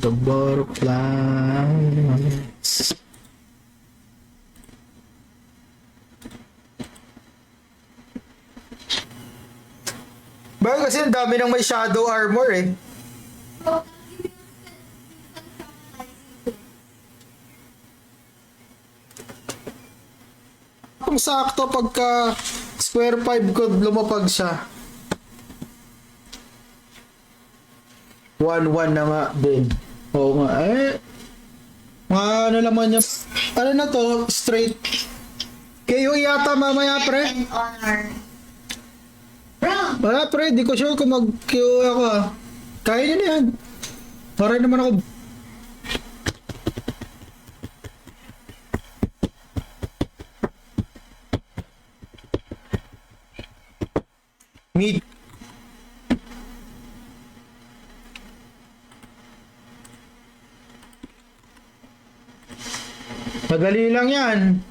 the butterflies. Bakit kasi ang dami ng may shadow armor eh. Kung sakto pagka square 5 ko lumapag siya. 1-1 na nga din. Oo nga eh. Mga ano naman niya. Ano na to? Straight. KO yata mamaya pre. And honor. Bro! Wala pre, di ko sure kung mag-KO ako ah. Kaya niya na yan. Maray naman ako. Mid. Madali lang yan.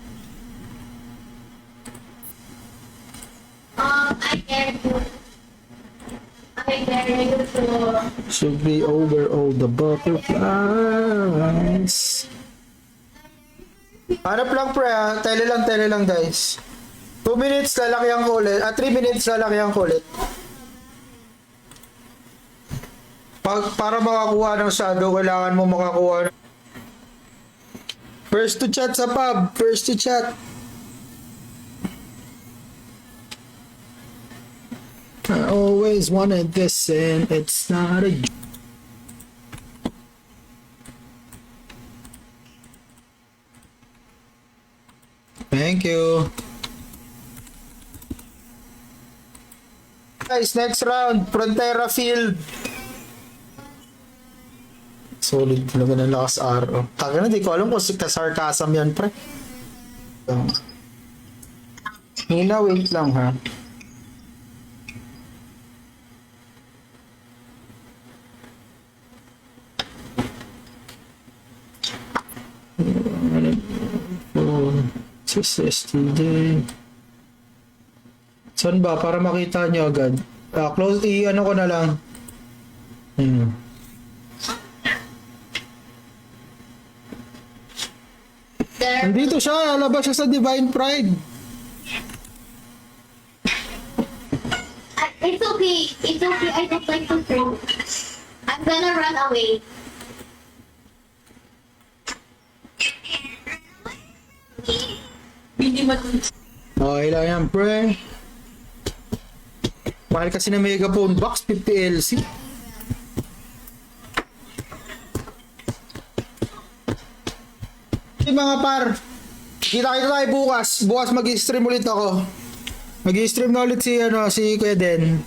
I dare you. I dare you to... Should be over all the butterflies. Hanap lang pre ah. Tele lang guys. 2 minutes lalakyan ko ulit. 3 minutes lalakyan ko ulit. Para makakuha ng shadow, kailangan mo makakuha. First to chat sa pub. First to chat. I always wanted this and it's not a... Thank you. Guys, next round, Frontera Field. Solid talaga ng lakas araw. Taka na, di ko alam kung sarcasm yan, pre. Hina, wait lang ha. SSTJ. Saan ba? Para makita nyo agad. Close, ano ko na lang. Nandito siya. Labas siya sa Divine Pride. It's okay. It's okay. I don't like to throw. I'm gonna run away. Okay lang yan, pre. Mahal kasi na megaphone box, 50 LC. Hey mga par, kita tayo bukas. Bukas mag-stream ulit ako. Mag-stream na ulit si Kuya Den.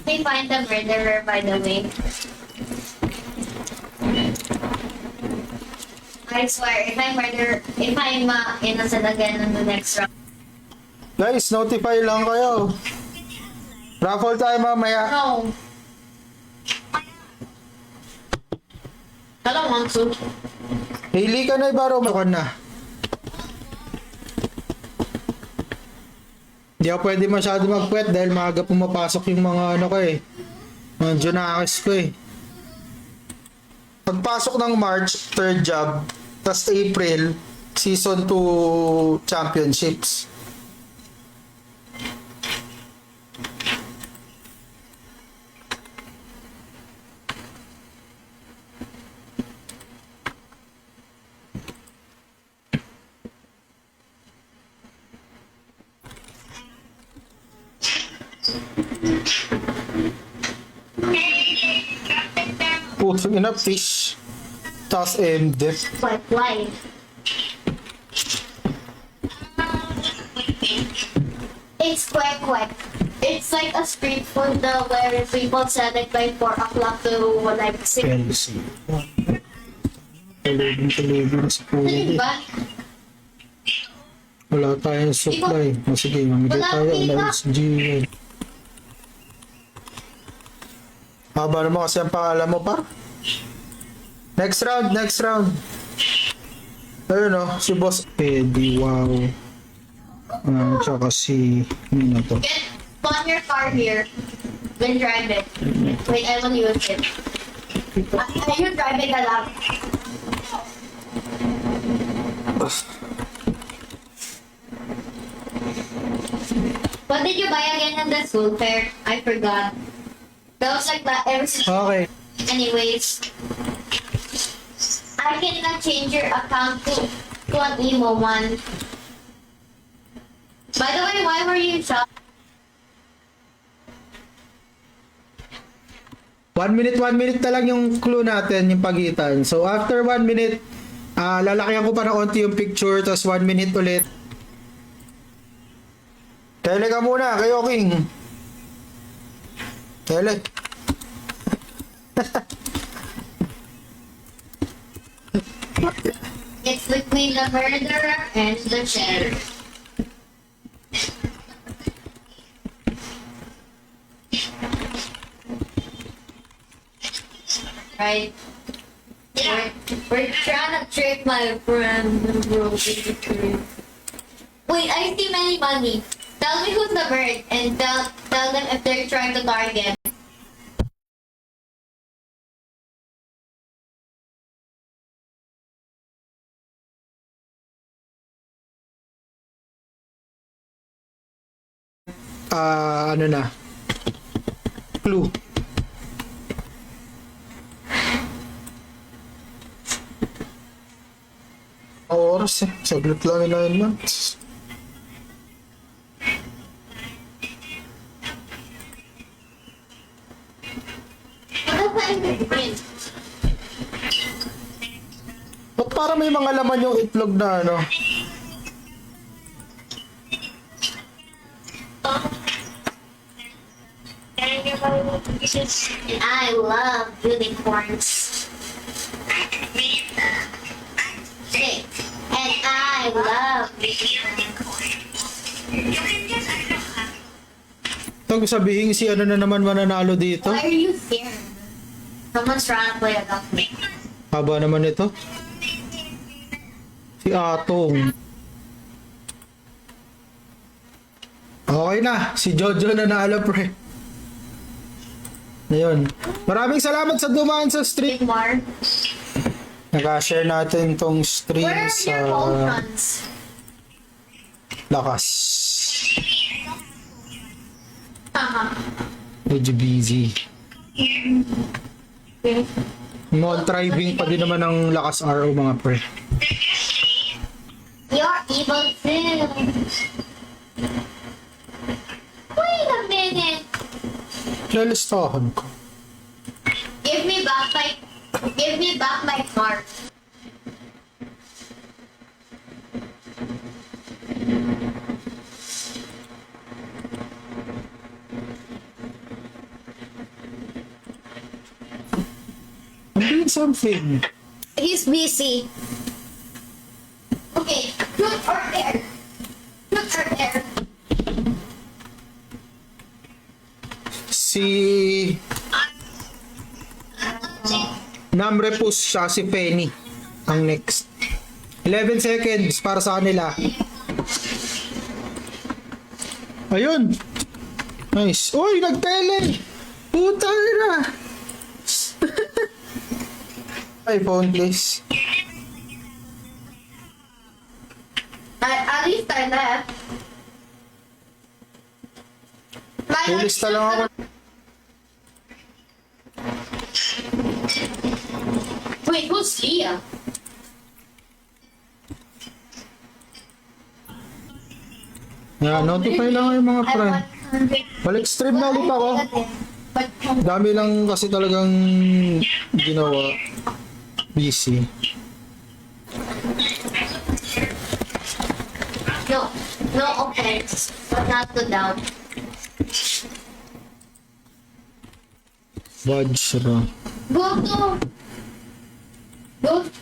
They find the murderer, by the way. I swear, if I'm innocent again in the next round. Guys, notify lang kayo. Raffle tayo mamaya. No. I don't want to. Hili ka na, ibaro mo ka na. Hindi ako pwede masyado magpuwet dahil maaga pumapasok yung mga ano ko eh. Mga Junakis ko eh. Pagpasok ng March, third job. Tas April, season 2 championships. Putang ina, fish. Tas MDF. Why? It's quack. It's like a street food where people sell it by 4 o'clock to like 6. Fancy. Talibin sa pulo. Diba? Wala tayong supply. O sige, mamigay tayo. Allowance G. Haba naman kasi ang pangalan mo pa. Next round. Ayun o, si Boss Eddie, wow. Tsaka si, ano to? Get on your car here. when driving. Wait, I will use it. Are you driving a lot? What did you buy again at the school fair? I forgot. That was like that ever since. Okay. Anyways, I cannot change your account to an emo one. By the way, why were you shocked? 1 minute na lang yung clue natin, yung pagitan. So, after 1 minute, lalakyan ko pa na onti yung picture, tapos 1 minute ulit. Tele ka muna, kayo King. Tele. It's between the murderer and the sheriff. Right? We're trying to trick my friend. Wait, I see many money. Tell me who's the bird and tell them if they're trying to target. Ano na? Clue. Oras eh. Saglit lang 9 months. What does that mean? Ba't parang may mga laman yung itlog na ano? I love unicorns. And I love Ito sabihin si ano na naman mananalo dito. Why are you scared? Someone's trying to play a game. Haba naman ito. Si Atong. Okay na. Si Jojo na naalo pre. Ayun. Maraming salamat sa dumaan sa stream. Big Mar. Naka-share natin tong stream Where are sa your Voltrons? lakas. Haha. Medyo busy. Okay. Non-thriving pa din naman ng lakas RO mga pre. You're evil too. Wait a minute. Lalistahan ko. Give me back my card. I'm doing something. He's busy. Okay, truth or dare? Truth or dare? Si Namrepus siya si Penny ang next. 11 seconds para sa kanila. Ayun. Nice. Uy, nagtele. Puta na. iPhone please. At least I left. Lilista lang ako. Wait, who's Leah? Yeah, notify lang kayo mga pre. Balik stream na ulit ako. But Dami lang kasi talagang ginawa. Busy. no offense, but not to doubt. Vajra.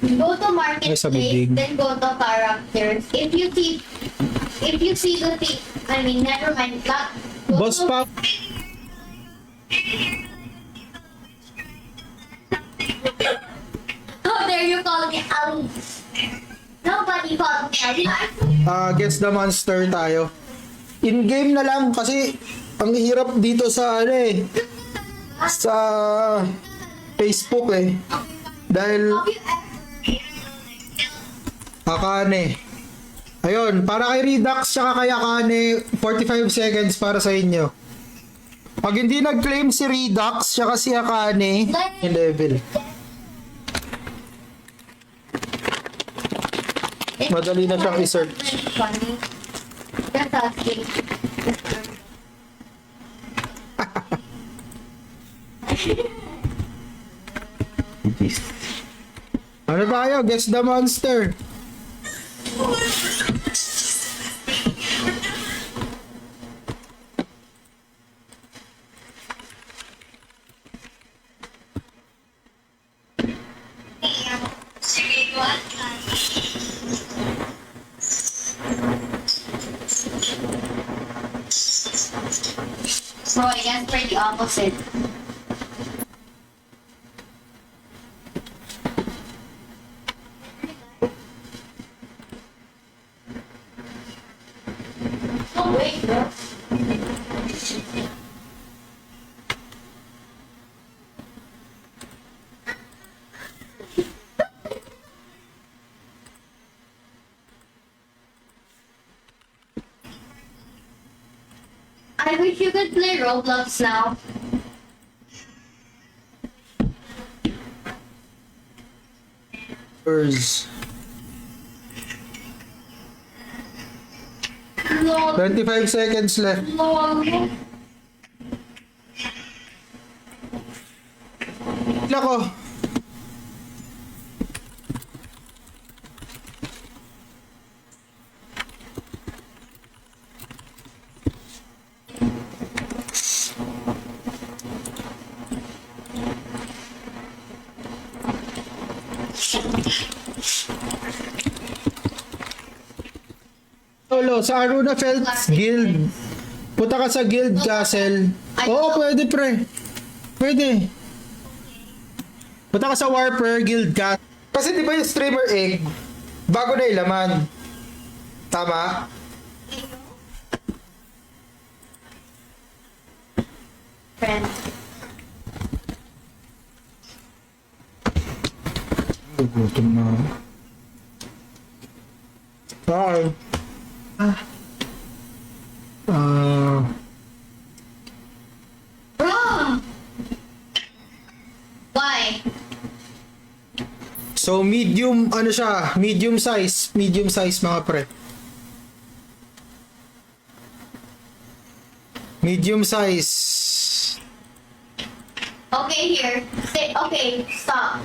Go to Ay, sa marketplace, bibig. then go to characters. If you see the thing, I mean, never mind. Boss pa. How dare you call me Ali? Nobody called me Ali. Guess the monster tayo. In-game na lang kasi ang hirap dito sa ano eh. sa Facebook eh. Dahil Akane. Ayun, para kay Redux tsaka kay Akane, 45 seconds para sa inyo. Pag hindi nag-claim si Redux tsaka si Akane, yung level. Madali na siyang i-search. Funny. That's asking. Ano tayo? Guess the monster. So I guess we're the opposite. Oh wait, no. I wish you could play Roblox now. Yours. No, 25 seconds left. no. Nako. Lolo, sa Aruna Felts Guild. Punta ka sa Guild Castle. Oo, pwede pre. Pwede. Punta ka sa Warper Guild Castle. Kasi di ba yung streamer egg, bago na ilaman. Tama? Friend. Gugutom na. Sorry. Why? So medium, ano siya, medium size mga pre. Medium size. Okay, here. Stay. Okay, stop.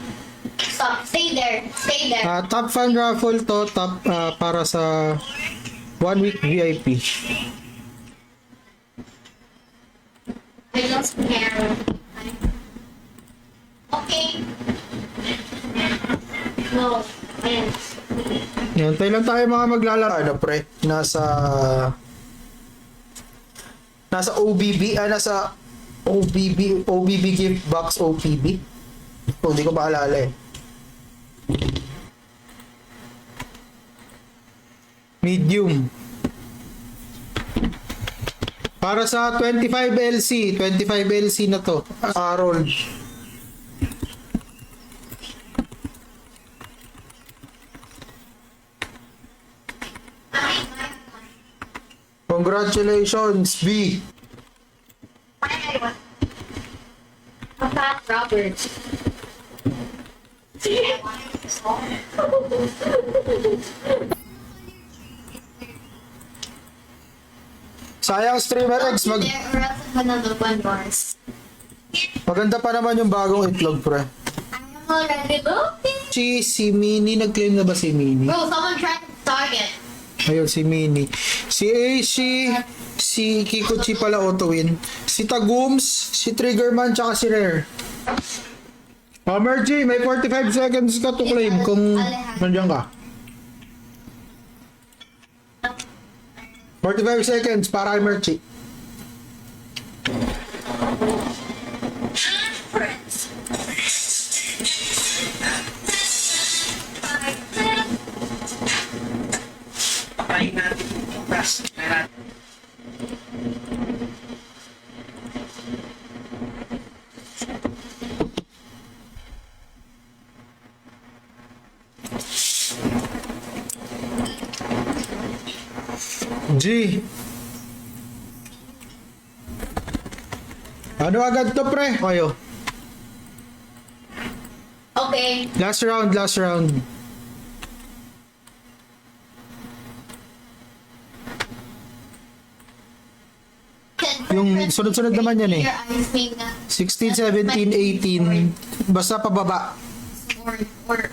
Stop. Stay there. Stay there. Top fan raffle to, top para sa 1 week VIP. I lost hair. Okay. No. Ayan. Yan, tayo lang tayo mga maglalaro. Ano pre, nasa OBB, nasa OBB gift box OPB. Oh, hindi ko maalala eh. Medium. Para sa 25 LC na to. Roll. Congratulations, B. A fat Robert. Sayang streamer X, There or else I'm gonna look on Mars. maganda pa naman yung bagong itlog, pre. I'm already looking. Si Mini, nag-claim na ba si Mini? Bro, someone tried to target. Ayun, si Mini. Si Aishi, si Kikuchi pala auto-win. Si Tagums, si Triggerman, tsaka si Rare. Mergy, may 45 seconds ka to claim kung nandiyan ka. 45 seconds para kay Mergy. Pakain natin yung rest na natin. G. Ano agad to, pre? Kayo. Okay. Last round, last round. Yung sunod-sunod naman yan eh. Your eyes may na 16, 17, 18. Basta pababa. or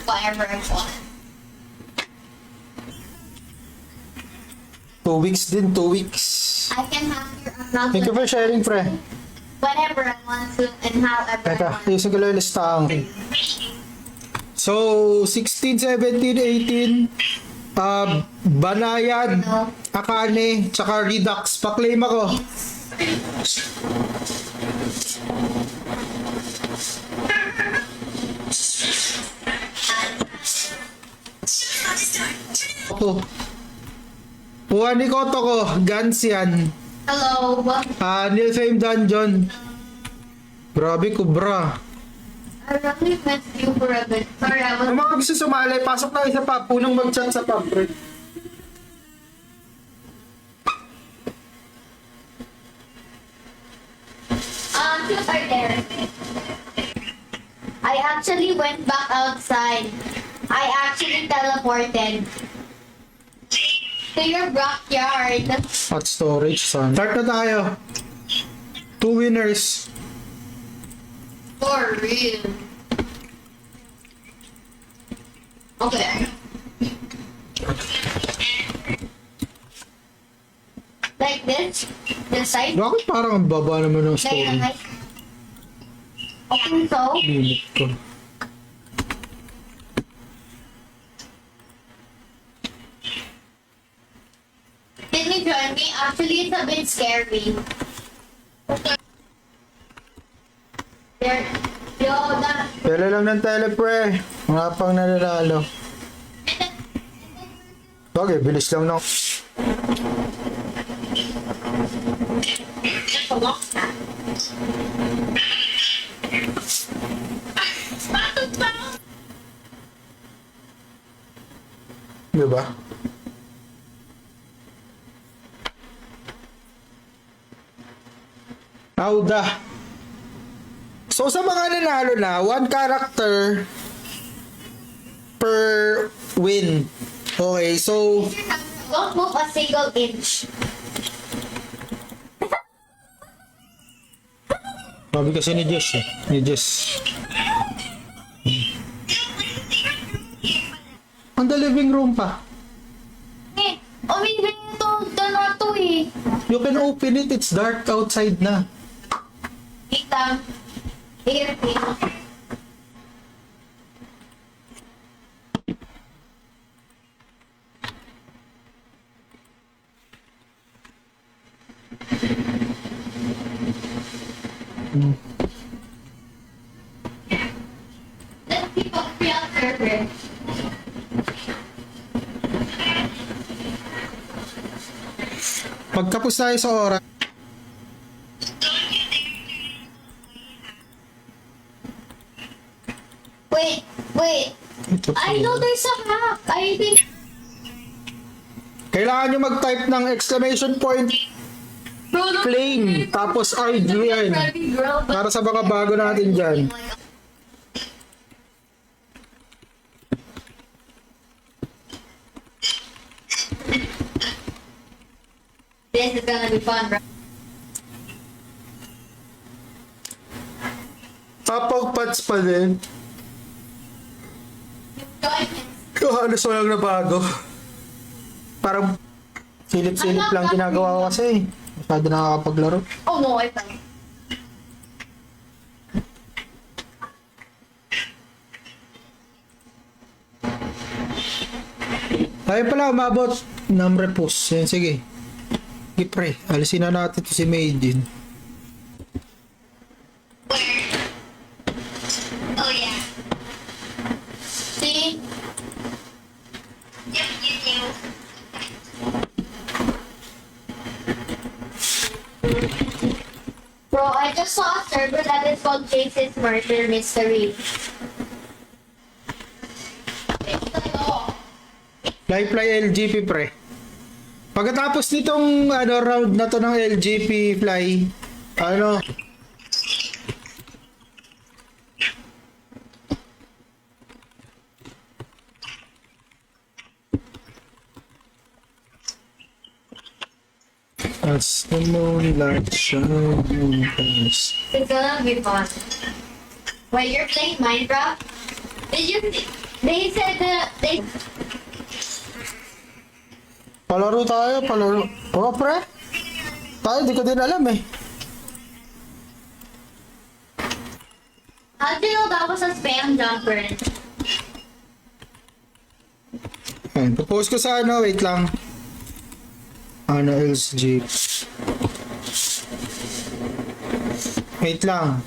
whatever I want. 2 weeks din, 2 weeks. I can have your account Thank you for sharing, pre. whenever I want to and however I Teka, want. ayusin ko lang yung listahan ko. So, 16, 17, 18, Banayad, Akane, tsaka Redux. Pa-claim ako. Ako. Puha ni Koto ko, Guns yan. Hello. Nilfame Dungeon. Grabe, kubra. I really missed you for a bit. Sorry, I was. Ang mga gusto sumali, pasok na sa pub. Unang mag-chat sa pub, pre. Shoes are there. I actually went back outside. I actually teleported to your backyard. Hot storage, son. Start na tayo. 2 winners. For real. Okay. Like this? This side? Bakit parang ang baba naman ng Like, story? okay, so. Limit ko. Can you join me? Actually, it's a bit scary. There. Yo, that. Tele lang ng tele, pre. Mga pang nananalo. Bagay, bilis lang ng... Just a walk back. Diba? Auda. So sa mga nanalo na, 1 character per win. Okay, so Don't move a single inch. sabi kasi ni Jess eh. Ni Jess. On the living room pa. Eh, umibig ito, dala to eh. You can open it, it's dark outside na. Kita. Earpin. Let's keep up the server. Pagkapos tayo sa oras, Wait. ito po. I know there's a hack. I think. Kailangan nyo mag-type ng exclamation point flame, tapos ID yan. Para sa mga bago natin dyan. This is gonna be fun, bro. Papag-pats pa din. Join me. Halos walang na bago. Parang silip-silip lang ginagawa ko kasi. Masyado nakakapaglaro. Oh no, I fell. Tayo pala umabot ng repos. Yan, sige. Sige pre, alisin na natin ito si Maiden. Oh yeah. See? Yep, you do. Bro, I just saw a server that is called Chase's Murder Mystery. It's like, oh, Fly LGP pre. Pagkatapos nitong round na to ng LGP fly, as the moonlight shines. It's gonna be fun. When you're playing Minecraft, they said that they Palaro tayo, palaro. Oh, pre. Tayo, di ko din alam eh. how do you know that was a spam jumper? Ayan, propose ko sa wait lang. LSG. Wait lang.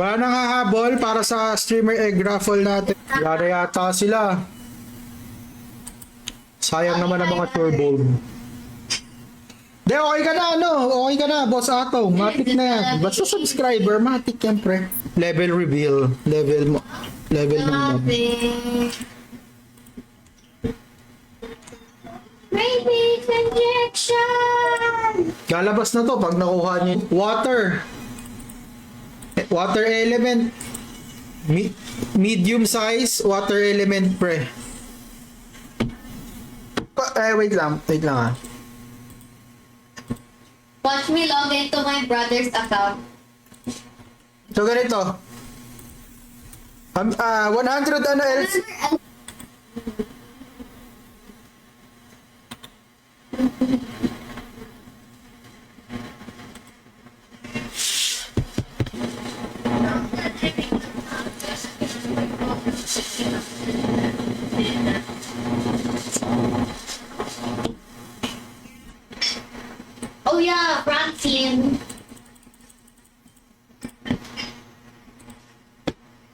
Wala nang hahabol para sa streamer egg raffle natin. Wala na yata sila. Sayang naman ang mga turbo. De, okay ka na, okay ka na, Boss Ato. Matik na yan. Basta subscriber, matik yan, pre. Level reveal. Level ng Nothing. Maybe injection. Lalabas na to pag nakuha niyo. Water. Water element. Medium size water element, pre. Wait lang ah. Watch me log into my brother's account. So ganito. 100 else. Oh yeah, Francine.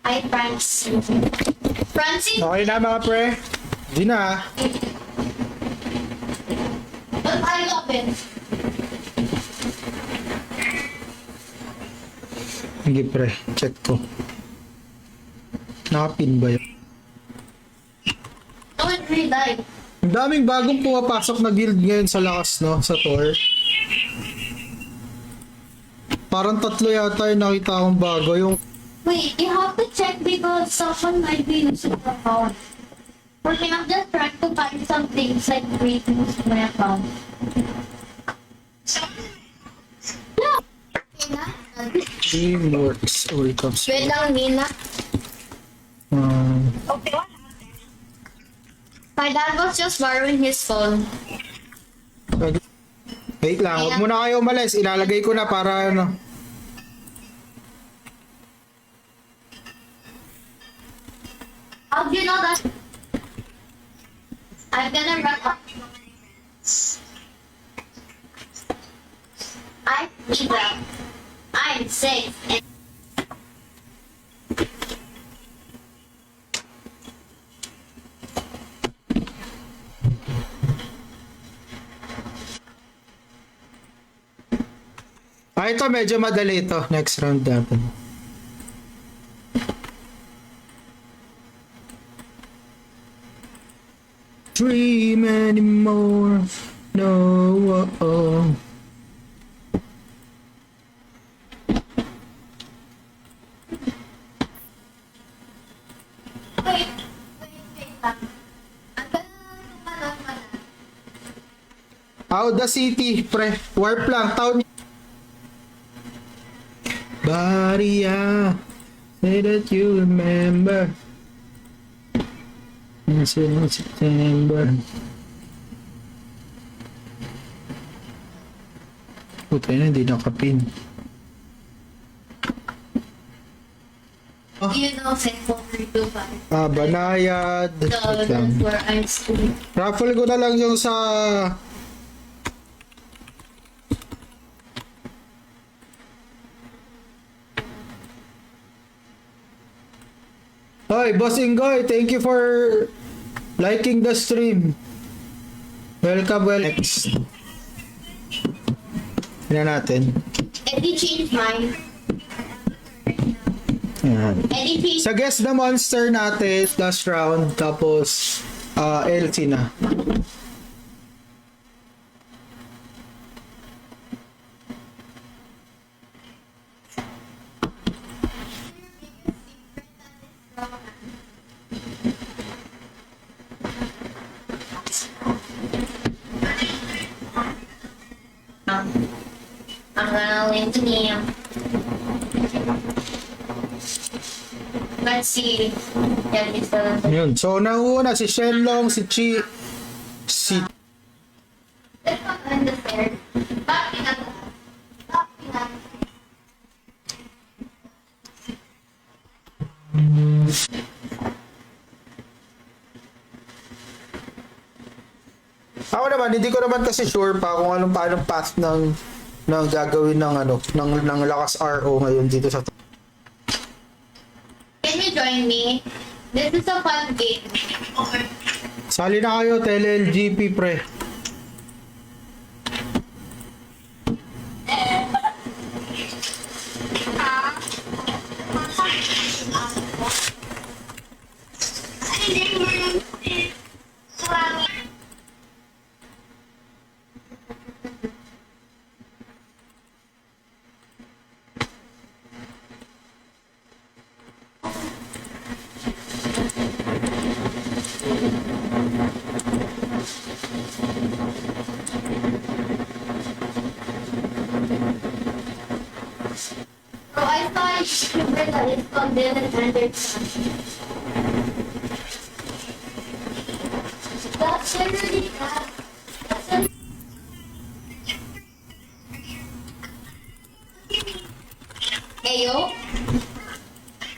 Hi, Francine. Francine, Okay na mga pre. Di na. but I love it. Sige pre, check ko. Nakapin ba yun? No one really died. Ang daming bagong pumapasok na guild ngayon sa lakas, no? Sa tour. Parang 3 yata yung nakita akong bago. Yung Wait, you have to check because someone might be using your account. For me, I'm just trying to find some things like ratings in my account. No! Teamworks or cups. Wait lang, Nina. Okay, what? My dad was just borrowing his phone. Wait lang, huwag muna kayo umalis. Ilalagay ko na para How do you know that? I'm gonna run up. I'm evil. I'm safe. And ito medyo madali ito. Next round natin. Dream anymore. No. wait lang. I'm gonna Out the city, pre. Warp lang. Town. Baria, say that you remember. It's in September. Puta na, hindi nakapin. You know, simple to buy. Banayad. Wait lang. That's where I'm staying. Raffle ko na lang yung sa... Hoy, Boss Ingoy, thank you for liking the stream. Welcome, well. Next. Tingnan natin. Eddie changed mine. Ayan. Eddie changed. Sa guess the monster natin, last round, tapos LC na. I'm gonna link to Liam. Let's see. Yeah, he's still. Yun. So, nauna si Shenlong, si Chi, si... Let's go on the stairs. Backing up. Backing up. Ako naman, hindi ko naman kasi sure pa kung paano path ng gagawin ng ng lakas RO ngayon dito sa... Can you join me? This is a fun game. Sali na kayo, tele-LGP pre. So I saw a YouTuber that is called Dylan Anderson. That's literally that. That's a- Ayo?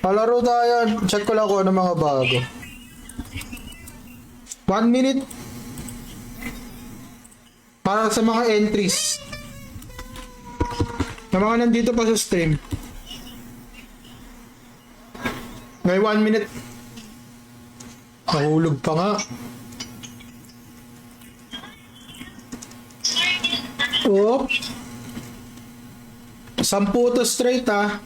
Palaro tayo. Check ko lang kung ano mga bago. 1 minute. Para sa mga entries. Na mga nandito pa sa stream. May 1 minute. Nahulog pa nga. Oh. 10 to straight ah.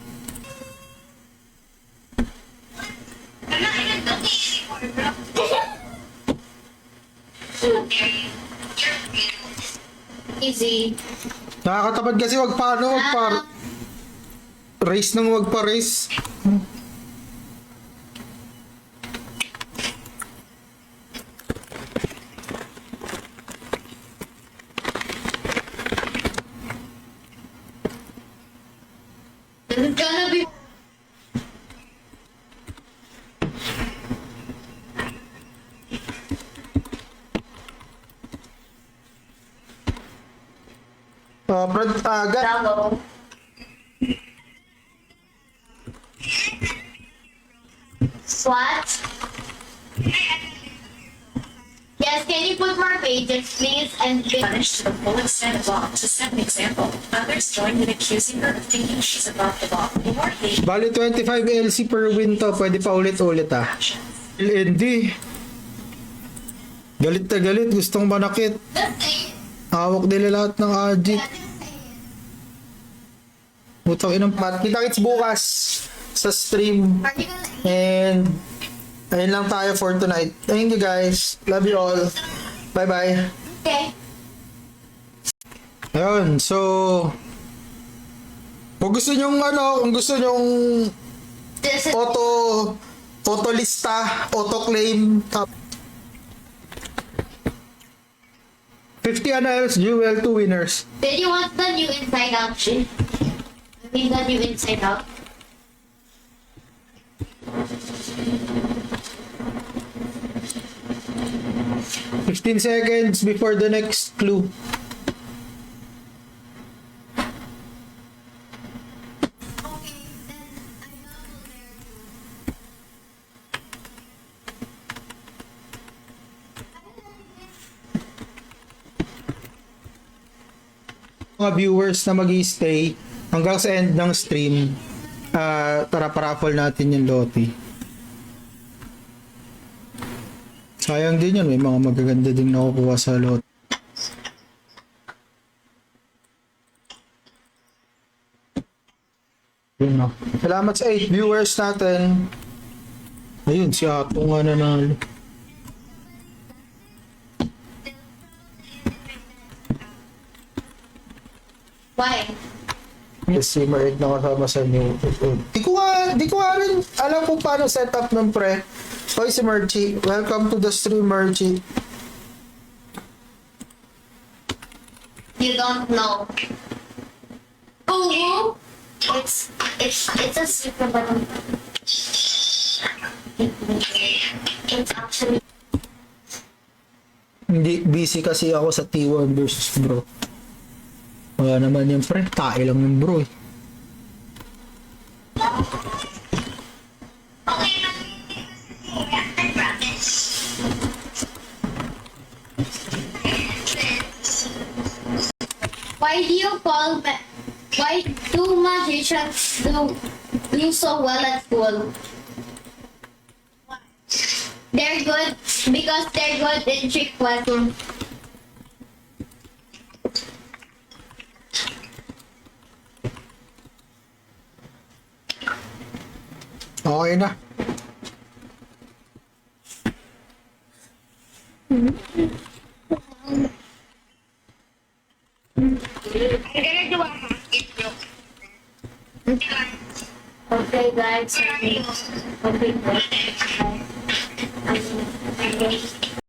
Easy. Nakakatapad kasi wag pa race nang wag pa race. It's gonna be. Bravo. What? Yes, can you put more pages, please? And Punished to the full extent of law. To set an example, others joined in accusing her of thinking she's above the law. Or they Bali 25 LC per win to. Pwede pa ulit-ulit ah. LND. Galit na galit. Gustong manakit. Hawak nila lahat ng addict. Putang inang pat. Kita-kits bukas sa stream. are you gonna? And ayun lang tayo for tonight. Thank you guys. Love you all. Bye-bye. Okay. Ayun, so kung gusto nyong This is. auto lista, auto claim 50 annuals, jewel, 2 winners. Did you want the new Inside Out shit? I mean the new Inside Out. $15 seconds before the next clue. Mga viewers na mag-stay hanggang sa end ng stream, tara paraffle natin yung loti. Sayang din yun, may mga magaganda din nakukuha sa lot. Yun na. Salamat sa 8 viewers natin. Ayun, si Ato nga nanalo. Why? Yes, si Marig na kasama sa new. Di ko nga rin alam kung paano setup ng pre. Hoy si Merchi, welcome to the stream Merchi. You don't know. Oh, it's a super button. It's actually Hindi, busy kasi ako sa T1 versus bro. Wala naman yung pre, tae lang yung bro eh. why do magicians do so well at school? They're good because they're good in trick question. Okay na. Okay, guys. Okay, guys.